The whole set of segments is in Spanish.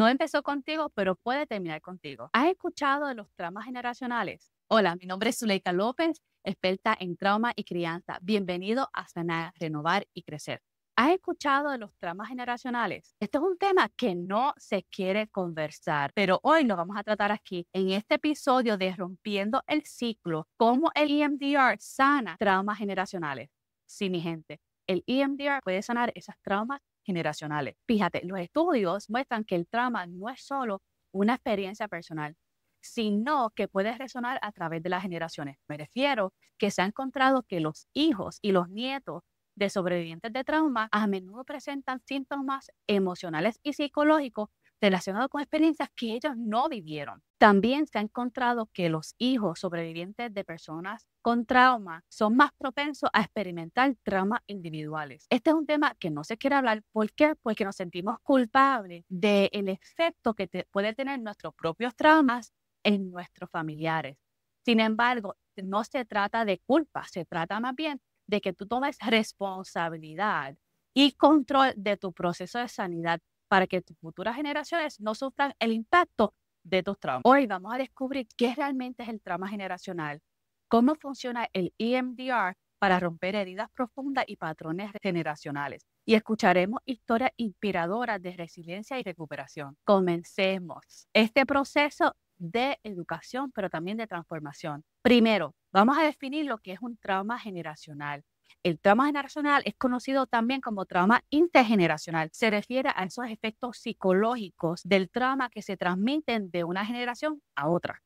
No empezó contigo, pero puede terminar contigo. ¿Has escuchado de los traumas generacionales? Hola, mi nombre es Zuleika López, experta en trauma y crianza. Bienvenido a Sanar, Renovar y Crecer. ¿Has escuchado de los traumas generacionales? Este es un tema que no se quiere conversar, pero hoy lo vamos a tratar aquí en este episodio de Rompiendo el Ciclo, cómo el EMDR sana traumas generacionales. Sí, mi gente, el EMDR puede sanar esos traumas generacionales. Fíjate, los estudios muestran que el trauma no es solo una experiencia personal, sino que puede resonar a través de las generaciones. Me refiero que se ha encontrado que los hijos y los nietos de sobrevivientes de trauma a menudo presentan síntomas emocionales y psicológicos relacionados con experiencias que ellos no vivieron. También se ha encontrado que los hijos sobrevivientes de personas con trauma son más propensos a experimentar traumas individuales. Este es un tema que no se quiere hablar. ¿Por qué? Porque nos sentimos culpables del efecto que puede tener nuestros propios traumas en nuestros familiares. Sin embargo, no se trata de culpa, se trata más bien de que tú tomes responsabilidad y control de tu proceso de sanidad para que tus futuras generaciones no sufran el impacto de tus traumas. Hoy vamos a descubrir qué realmente es el trauma generacional, cómo funciona el EMDR para romper heridas profundas y patrones generacionales. Y escucharemos historias inspiradoras de resiliencia y recuperación. Comencemos este proceso de educación, pero también de transformación. Primero, vamos a definir lo que es un trauma generacional. El trauma generacional es conocido también como trauma intergeneracional. Se refiere a esos efectos psicológicos del trauma que se transmiten de una generación a otra.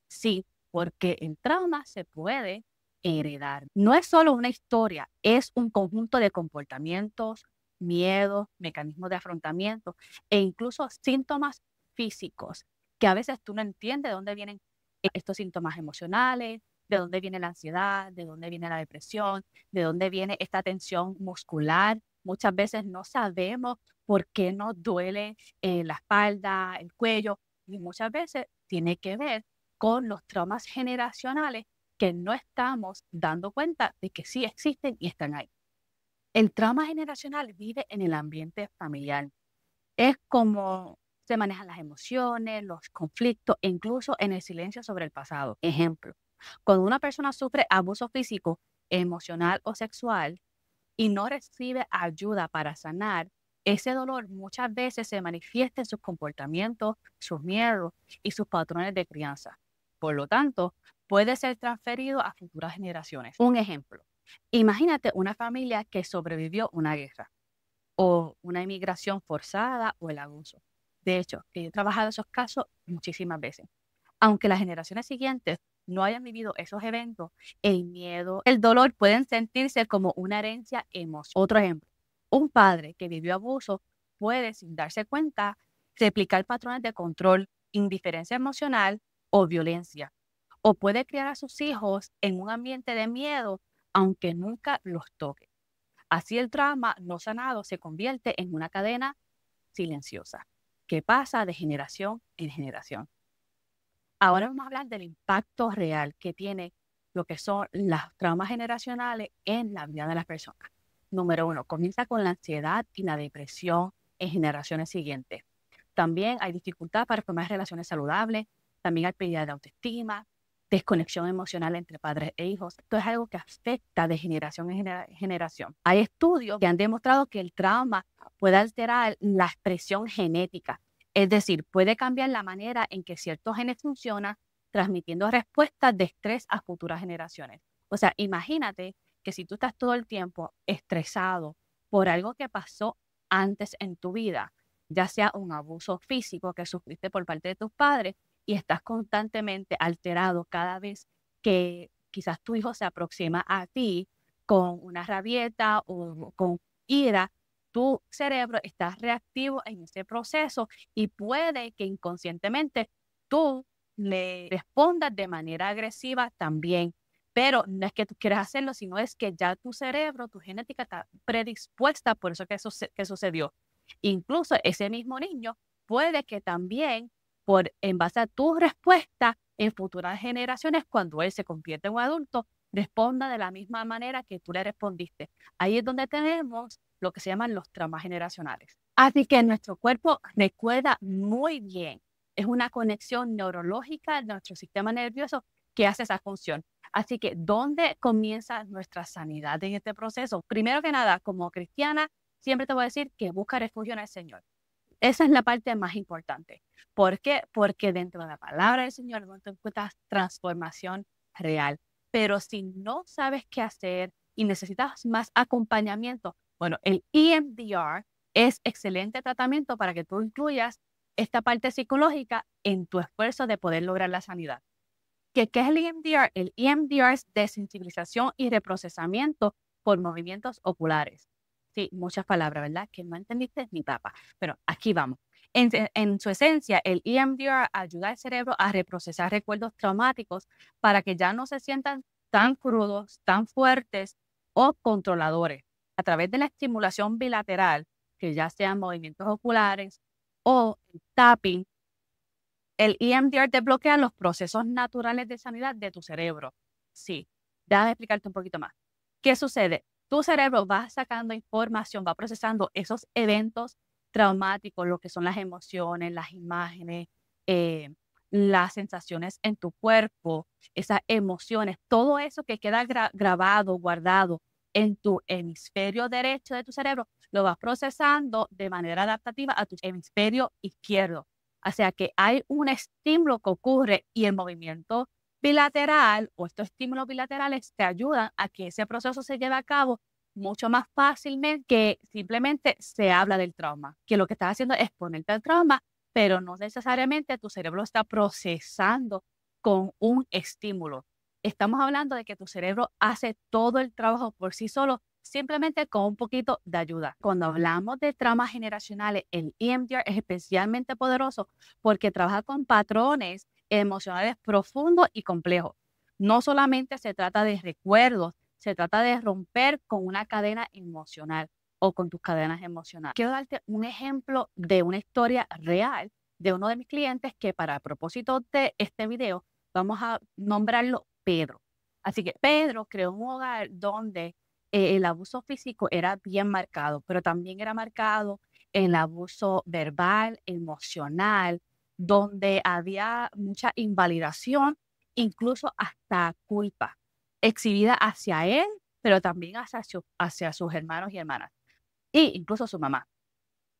Sí, porque el trauma se puede heredar. No es solo una historia, es un conjunto de comportamientos, miedos, mecanismos de afrontamiento e incluso síntomas físicos que a veces tú no entiendes de dónde vienen estos síntomas emocionales, de dónde viene la ansiedad, de dónde viene la depresión, de dónde viene esta tensión muscular. Muchas veces no sabemos por qué nos duele la espalda, el cuello, y muchas veces tiene que ver con los traumas generacionales que no estamos dando cuenta de que sí existen y están ahí. El trauma generacional vive en el ambiente familiar. Es como se manejan las emociones, los conflictos e incluso en el silencio sobre el pasado. Ejemplo, cuando una persona sufre abuso físico, emocional o sexual y no recibe ayuda para sanar, ese dolor muchas veces se manifiesta en sus comportamientos, sus miedos y sus patrones de crianza. Por lo tanto, puede ser transferido a futuras generaciones. Un ejemplo, imagínate una familia que sobrevivió una guerra o una inmigración forzada o el abuso. De hecho, que yo he trabajado esos casos muchísimas veces. Aunque las generaciones siguientes no hayan vivido esos eventos, el miedo, el dolor pueden sentirse como una herencia emocional. Otro ejemplo, un padre que vivió abuso puede, sin darse cuenta, replicar patrones de control, indiferencia emocional o violencia. O puede criar a sus hijos en un ambiente de miedo, aunque nunca los toque. Así el trauma no sanado se convierte en una cadena silenciosa que pasa de generación en generación. Ahora vamos a hablar del impacto real que tiene lo que son los traumas generacionales en la vida de las personas. Número uno, comienza con la ansiedad y la depresión en generaciones siguientes. También hay dificultad para formar relaciones saludables, también hay pérdida de autoestima, desconexión emocional entre padres e hijos. Esto es algo que afecta de generación en generación. Hay estudios que han demostrado que el trauma puede alterar la expresión genética, es decir, puede cambiar la manera en que ciertos genes funcionan, transmitiendo respuestas de estrés a futuras generaciones. O sea, imagínate que si tú estás todo el tiempo estresado por algo que pasó antes en tu vida, ya sea un abuso físico que sufriste por parte de tus padres y estás constantemente alterado cada vez que quizás tu hijo se aproxima a ti con una rabieta o con ira, tu cerebro está reactivo en ese proceso y puede que inconscientemente tú le respondas de manera agresiva también. Pero no es que tú quieras hacerlo, sino es que ya tu cerebro, tu genética está predispuesta por eso que sucedió. Incluso ese mismo niño puede que también, en base a tu respuesta en futuras generaciones, cuando él se convierte en un adulto, responda de la misma manera que tú le respondiste. Ahí es donde tenemos lo que se llaman los traumas generacionales. Así que nuestro cuerpo recuerda muy bien. Es una conexión neurológica de nuestro sistema nervioso que hace esa función. Así que, ¿dónde comienza nuestra sanidad en este proceso? Primero que nada, como cristiana, siempre te voy a decir que busca refugio en el Señor. Esa es la parte más importante. ¿Por qué? Porque dentro de la palabra del Señor no te encuentras transformación real. Pero si no sabes qué hacer y necesitas más acompañamiento, bueno, el EMDR es excelente tratamiento para que tú incluyas esta parte psicológica en tu esfuerzo de poder lograr la sanidad. ¿Qué es el EMDR? El EMDR es desensibilización y reprocesamiento por movimientos oculares. Sí, muchas palabras, ¿verdad? Que no entendiste ni papa. Pero aquí vamos. En su esencia, el EMDR ayuda al cerebro a reprocesar recuerdos traumáticos para que ya no se sientan tan crudos, tan fuertes o controladores. A través de la estimulación bilateral, que ya sean movimientos oculares o tapping, el EMDR te bloquea los procesos naturales de sanidad de tu cerebro. Sí, déjame explicarte un poquito más. ¿Qué sucede? Tu cerebro va sacando información, va procesando esos eventos traumáticos, lo que son las emociones, las imágenes, eh, las sensaciones en tu cuerpo, esas emociones, todo eso que queda grabado, guardado en tu hemisferio derecho de tu cerebro, lo vas procesando de manera adaptativa a tu hemisferio izquierdo. O sea que hay un estímulo que ocurre y el movimiento bilateral o estos estímulos bilaterales te ayudan a que ese proceso se lleve a cabo mucho más fácilmente que simplemente se habla del trauma, que lo que estás haciendo es ponerte al trauma, pero no necesariamente tu cerebro está procesando con un estímulo. Estamos hablando de que tu cerebro hace todo el trabajo por sí solo, simplemente con un poquito de ayuda. Cuando hablamos de traumas generacionales, el EMDR es especialmente poderoso porque trabaja con patrones emocionales profundos y complejos. No solamente se trata de recuerdos, se trata de romper con una cadena emocional o con tus cadenas emocionales. Quiero darte un ejemplo de una historia real de uno de mis clientes que para propósito de este video vamos a nombrarlo Pedro. Así que Pedro creó un hogar donde el abuso físico era bien marcado, pero también era marcado el abuso verbal, emocional, donde había mucha invalidación, incluso hasta culpa, exhibida hacia él, pero también hacia sus hermanos y hermanas, e incluso su mamá.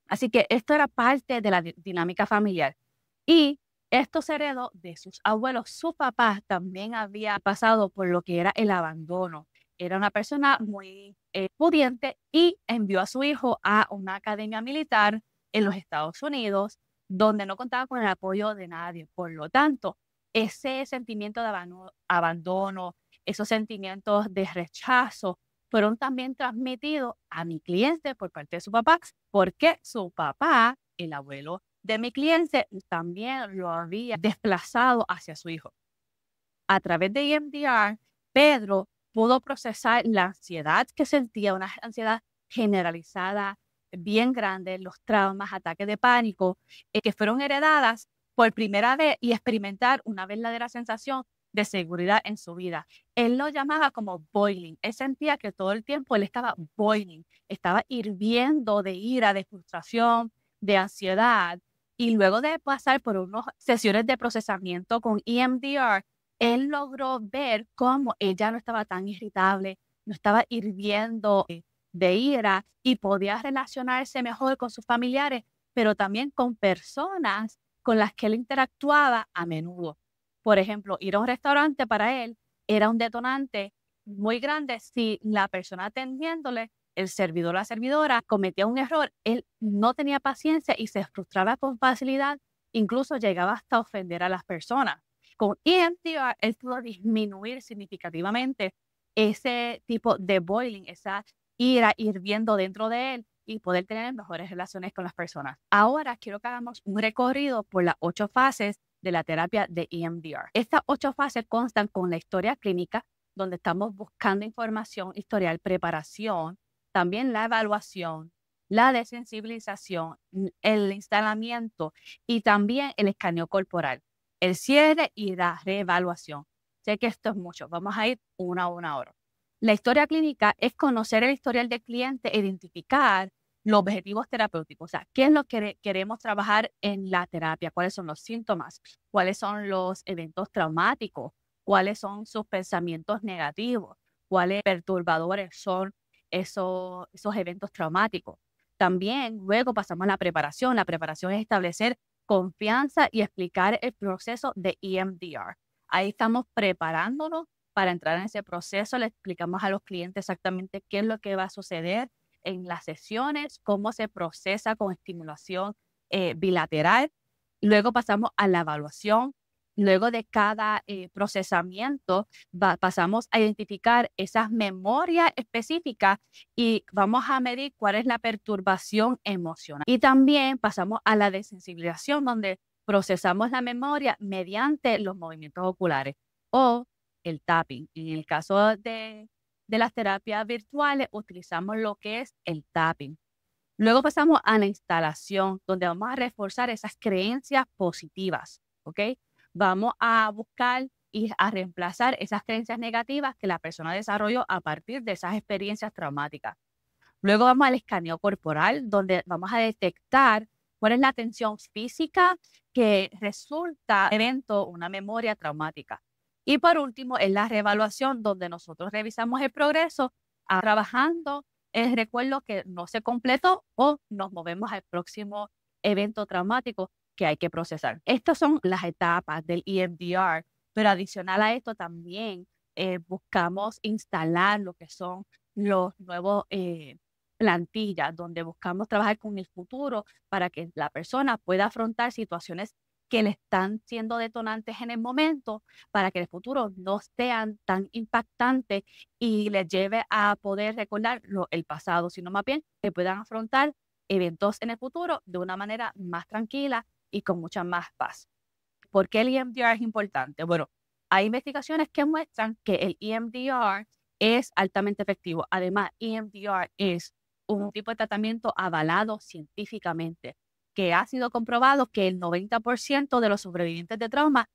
Así que esto era parte de la dinámica familiar. Y esto se heredó de sus abuelos. Su papá también había pasado por lo que era el abandono. Era una persona muy pudiente y envió a su hijo a una academia militar en los Estados Unidos, donde no contaba con el apoyo de nadie. Por lo tanto, ese sentimiento de abandono, esos sentimientos de rechazo, fueron también transmitidos a mi cliente por parte de su papá, porque su papá, el abuelo de mi cliente, también lo había desplazado hacia su hijo. A través de EMDR, Pedro pudo procesar la ansiedad que sentía, una ansiedad generalizada, bien grande, los traumas, ataques de pánico, que fueron heredadas por primera vez y experimentar una verdadera sensación de seguridad en su vida. Él lo llamaba como boiling. Él sentía que todo el tiempo él estaba boiling, estaba hirviendo de ira, de frustración, de ansiedad. Y luego de pasar por unas sesiones de procesamiento con EMDR, él logró ver cómo ella no estaba tan irritable, no estaba hirviendo de ira y podía relacionarse mejor con sus familiares, pero también con personas con las que él interactuaba a menudo. Por ejemplo, ir a un restaurante para él era un detonante muy grande si la persona atendiéndole, el servidor o la servidora, cometía un error, él no tenía paciencia y se frustraba con facilidad, incluso llegaba hasta ofender a las personas. Con EMDR, él pudo disminuir significativamente ese tipo de boiling, esa ira hirviendo dentro de él y poder tener mejores relaciones con las personas. Ahora quiero que hagamos un recorrido por las 8 fases de la terapia de EMDR. Estas 8 fases constan con la historia clínica, donde estamos buscando información, historial, preparación, también la evaluación, la desensibilización, el instalamiento y también el escaneo corporal, el cierre y la reevaluación. Sé que esto es mucho, vamos a ir una a una hora. La historia clínica es conocer el historial del cliente, identificar los objetivos terapéuticos, o sea, qué es lo que queremos trabajar en la terapia, cuáles son los síntomas, cuáles son los eventos traumáticos, cuáles son sus pensamientos negativos, cuáles perturbadores son esos eventos traumáticos. También luego pasamos a la preparación. La preparación es establecer confianza y explicar el proceso de EMDR. Ahí estamos preparándonos para entrar en ese proceso. Le explicamos a los clientes exactamente qué es lo que va a suceder en las sesiones, cómo se procesa con estimulación bilateral. Luego pasamos a la evaluación. Luego de cada procesamiento, pasamos a identificar esas memorias específicas y vamos a medir cuál es la perturbación emocional. Y también pasamos a la desensibilización, donde procesamos la memoria mediante los movimientos oculares o el tapping. En el caso de las terapias virtuales, utilizamos lo que es el tapping. Luego pasamos a la instalación, donde vamos a reforzar esas creencias positivas, ¿ok? Vamos a buscar y a reemplazar esas creencias negativas que la persona desarrolló a partir de esas experiencias traumáticas. Luego vamos al escaneo corporal, donde vamos a detectar cuál es la tensión física que resulta evento, una memoria traumática. Y por último, es la reevaluación, donde nosotros revisamos el progreso trabajando el recuerdo que no se completó o nos movemos al próximo evento traumático que hay que procesar. Estas son las etapas del EMDR, pero adicional a esto también buscamos instalar lo que son los nuevos plantillas, donde buscamos trabajar con el futuro para que la persona pueda afrontar situaciones que le están siendo detonantes en el momento, para que el futuro no sean tan impactantes y les lleve a poder recordar el pasado, sino más bien que puedan afrontar eventos en el futuro de una manera más tranquila y con mucha más paz. ¿Por qué el EMDR es importante? Bueno, hay investigaciones que muestran que el EMDR es altamente efectivo. Además, EMDR es un tipo de tratamiento avalado científicamente, que ha sido comprobado que el 90% de los sobrevivientes de trauma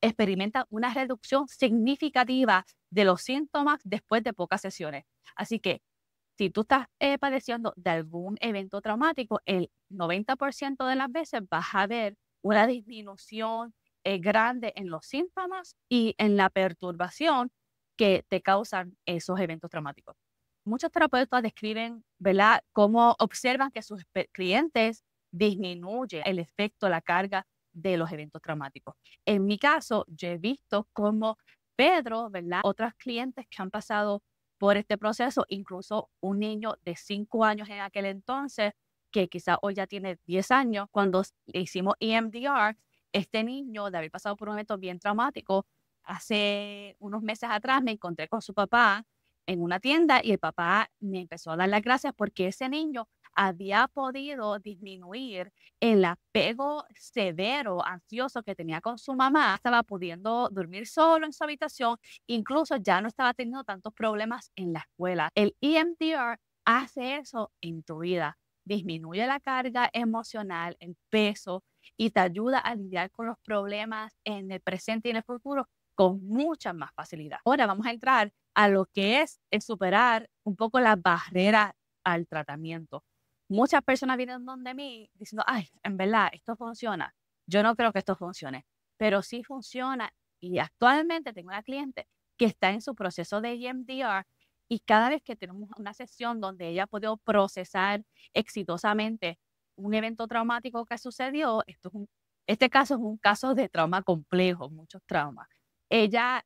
experimentan una reducción significativa de los síntomas después de pocas sesiones. Así que si tú estás padeciendo de algún evento traumático, el 90% de las veces vas a ver una disminución grande en los síntomas y en la perturbación que te causan esos eventos traumáticos. Muchos terapeutas describen, ¿verdad?, cómo observan que sus clientes disminuyen el efecto, la carga de los eventos traumáticos. En mi caso, yo he visto cómo Pedro, ¿verdad?, otros clientes que han pasado por este proceso, incluso un niño de 5 años en aquel entonces, que quizá hoy ya tiene 10 años, cuando le hicimos EMDR, este niño de haber pasado por un evento bien traumático, hace unos meses atrás me encontré con su papá en una tienda y el papá me empezó a dar las gracias porque ese niño había podido disminuir el apego severo, ansioso que tenía con su mamá, estaba pudiendo dormir solo en su habitación, incluso ya no estaba teniendo tantos problemas en la escuela. El EMDR hace eso en tu vida, disminuye la carga emocional, el peso y te ayuda a lidiar con los problemas en el presente y en el futuro con mucha más facilidad. Ahora vamos a entrar a lo que es el superar un poco las barreras al tratamiento. Muchas personas vienen donde mí diciendo, ay, en verdad, esto funciona. Yo no creo que esto funcione, pero sí funciona. Y actualmente tengo una cliente que está en su proceso de EMDR y cada vez que tenemos una sesión donde ella ha podido procesar exitosamente un evento traumático que sucedió, este caso es un caso de trauma complejo, muchos traumas. Ella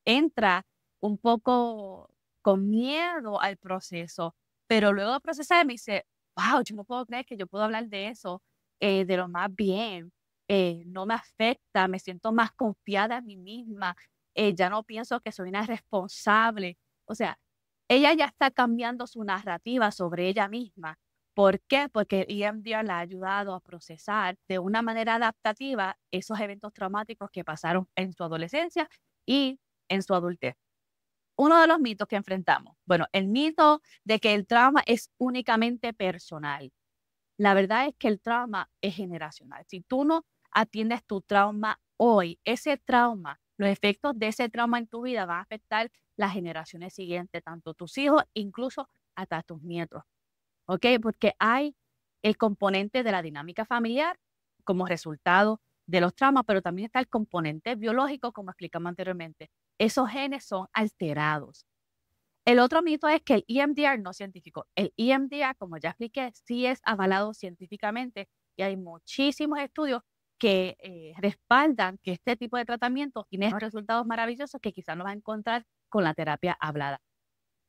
entra un poco con miedo al proceso, pero luego de procesar me dice, wow, yo no puedo creer que yo puedo hablar de eso de lo más bien, no me afecta, me siento más confiada en mí misma, ya no pienso que soy una responsable. O sea, ella ya está cambiando su narrativa sobre ella misma. ¿Por qué? Porque el EMDR la ha ayudado a procesar de una manera adaptativa esos eventos traumáticos que pasaron en su adolescencia y en su adultez. Uno de los mitos que enfrentamos, bueno, el mito de que el trauma es únicamente personal. La verdad es que el trauma es generacional. Si tú no atiendes tu trauma hoy, ese trauma, los efectos de ese trauma en tu vida van a afectar las generaciones siguientes, tanto tus hijos, incluso hasta tus nietos. ¿ok? Porque hay el componente de la dinámica familiar como resultado de los traumas, pero también está el componente biológico, como explicamos anteriormente. Esos genes son alterados. El otro mito es que el EMDR no es científico. El EMDR, como ya expliqué, sí es avalado científicamente y hay muchísimos estudios que respaldan que este tipo de tratamiento tiene resultados maravillosos que quizás no va a encontrar con la terapia hablada,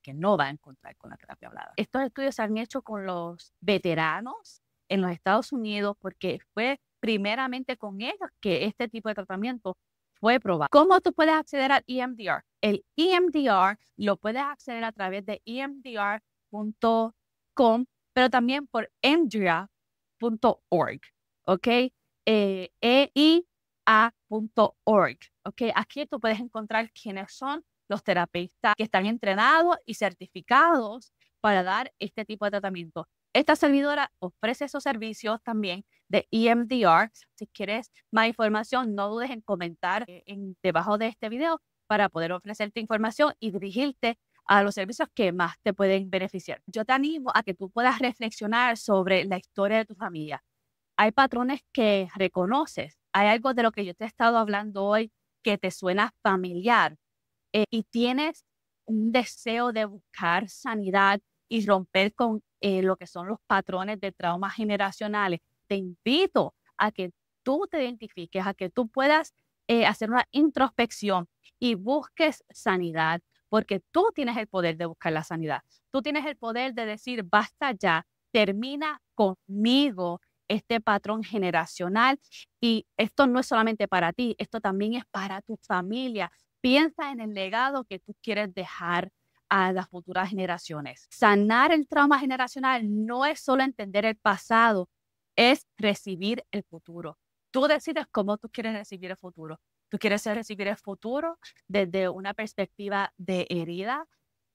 que no va a encontrar con la terapia hablada. Estos estudios se han hecho con los veteranos en los Estados Unidos porque fue primeramente con ellos que este tipo de tratamiento fue probado. ¿Cómo tú puedes acceder al EMDR? El EMDR lo puedes acceder a través de emdr.com, pero también por emdria.org, ¿ok? EIA.org, ¿ok? Aquí tú puedes encontrar quiénes son los terapeutas que están entrenados y certificados para dar este tipo de tratamiento. Esta servidora ofrece esos servicios también de EMDR. Si quieres más información, no dudes en comentar debajo de este video para poder ofrecerte información y dirigirte a los servicios que más te pueden beneficiar. Yo te animo a que tú puedas reflexionar sobre la historia de tu familia. Hay patrones que reconoces. Hay algo de lo que yo te he estado hablando hoy que te suena familiar y tienes un deseo de buscar sanidad y romper con lo que son los patrones de traumas generacionales, te invito a que tú te identifiques, a que tú puedas hacer una introspección y busques sanidad, porque tú tienes el poder de buscar la sanidad. Tú tienes el poder de decir, basta ya, termina conmigo este patrón generacional y esto no es solamente para ti, esto también es para tu familia. Piensa en el legado que tú quieres dejar a las futuras generaciones. Sanar el trauma generacional no es solo entender el pasado, es recibir el futuro. Tú decides cómo tú quieres recibir el futuro. ¿Tú quieres recibir el futuro desde una perspectiva de herida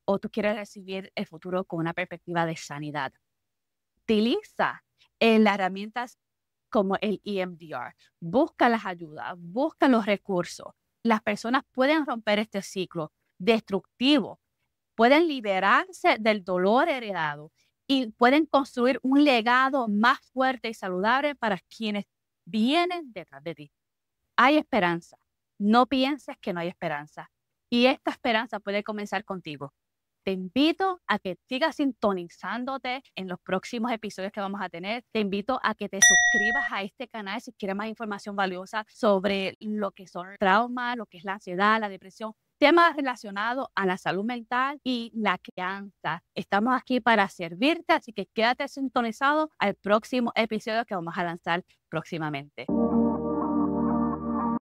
o tú quieres recibir el futuro con una perspectiva de sanidad? Utiliza las herramientas como el EMDR. Busca las ayudas, busca los recursos. Las personas pueden romper este ciclo destructivo, pueden liberarse del dolor heredado y pueden construir un legado más fuerte y saludable para quienes vienen detrás de ti. Hay esperanza. No pienses que no hay esperanza. Y esta esperanza puede comenzar contigo. Te invito a que sigas sintonizándote en los próximos episodios que vamos a tener. Te invito a que te suscribas a este canal si quieres más información valiosa sobre lo que son traumas, lo que es la ansiedad, la depresión, temas relacionados a la salud mental y la crianza. Estamos aquí para servirte, así que quédate sintonizado al próximo episodio que vamos a lanzar próximamente.